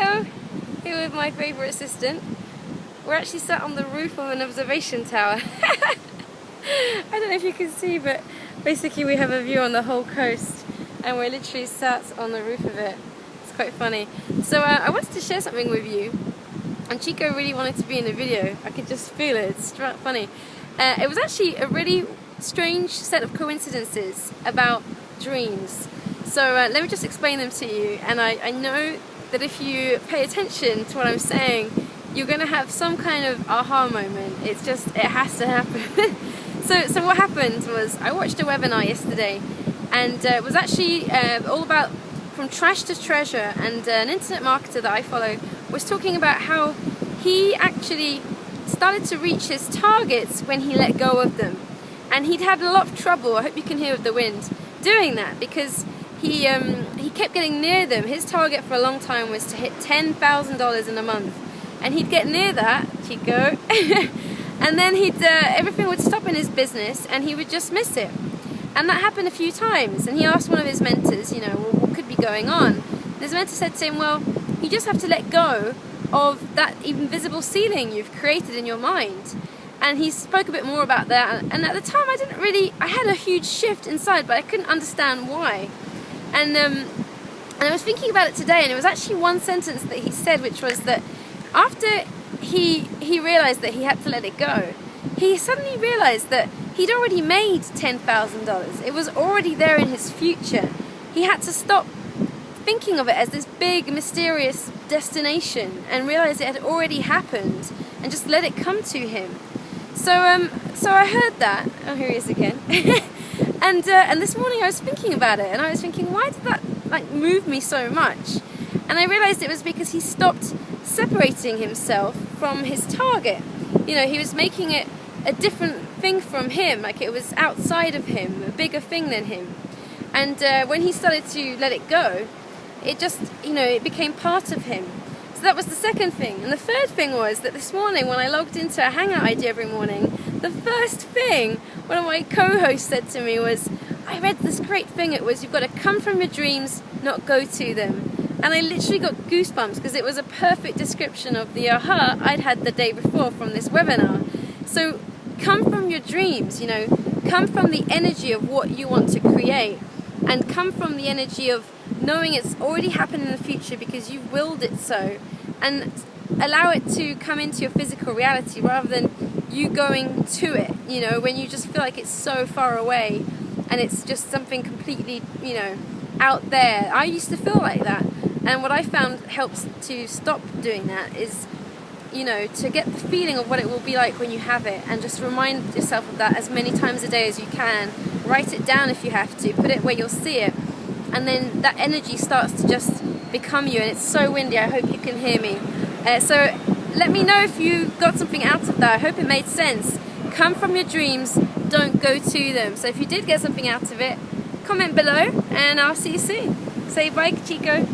Hello, here with my favourite assistant. We're actually sat on the roof of an observation tower. I don't know if you can see, but basically we have a view on the whole coast and we're literally sat on the roof of it. It's quite funny. So I wanted to share something with you, and Chico really wanted to be in the video. I could just feel it. It's funny. It was actually a really strange set of coincidences about dreams. So let me just explain them to you, and I know that if you pay attention to what I'm saying, you're going to have some kind of aha moment. It has to happen. So what happened was I watched a webinar yesterday, and it was actually all about from trash to treasure, and an internet marketer that I follow was talking about how he actually started to reach his targets when he let go of them, and he'd had a lot of trouble, I hope you can hear with the wind, doing that, because he kept getting near them. His target for a long time was to hit $10,000 in a month, and he'd get near that, Chico, and then everything would stop in his business and he would just miss it. And that happened a few times, and he asked one of his mentors, well, what could be going on? And his mentor said to him, well, you just have to let go of that invisible ceiling you've created in your mind. And he spoke a bit more about that, and at the time I had a huge shift inside, but I couldn't understand why. And I was thinking about it today, and it was actually one sentence that he said, which was that after he realized that he had to let it go, he suddenly realized that he'd already made $10,000. It was already there in his future. He had to stop thinking of it as this big, mysterious destination and realize it had already happened, and just let it come to him. So I heard that. Oh, here he is again. and this morning I was thinking about it, and I was thinking, why did that move me so much? And I realized it was because he stopped separating himself from his target. He was making it a different thing from him, like it was outside of him, a bigger thing than him. And when he started to let it go, it just, it became part of him. So that was the second thing. And the third thing was that this morning when I logged into a hangout I do every morning, the first thing one of my co-hosts said to me was, I read this great thing, it was, you've got to come from your dreams, not go to them. And I literally got goosebumps because it was a perfect description of the aha I'd had the day before from this webinar. So come from your dreams, come from the energy of what you want to create, and come from the energy of knowing it's already happened in the future because you've willed it so, and allow it to come into your physical reality rather than you going to it, when you just feel like it's so far away and it's just something completely, out there. I used to feel like that, and what I found helps to stop doing that is, to get the feeling of what it will be like when you have it, and just remind yourself of that as many times a day as you can. Write it down if you have to, put it where you'll see it, and then that energy starts to just become you. And it's so windy, I hope you can hear me. So let me know if you got something out of that. I hope it made sense. Come from your dreams, don't go to them. So if you did get something out of it, comment below, and I'll see you soon. Say bye, Chico.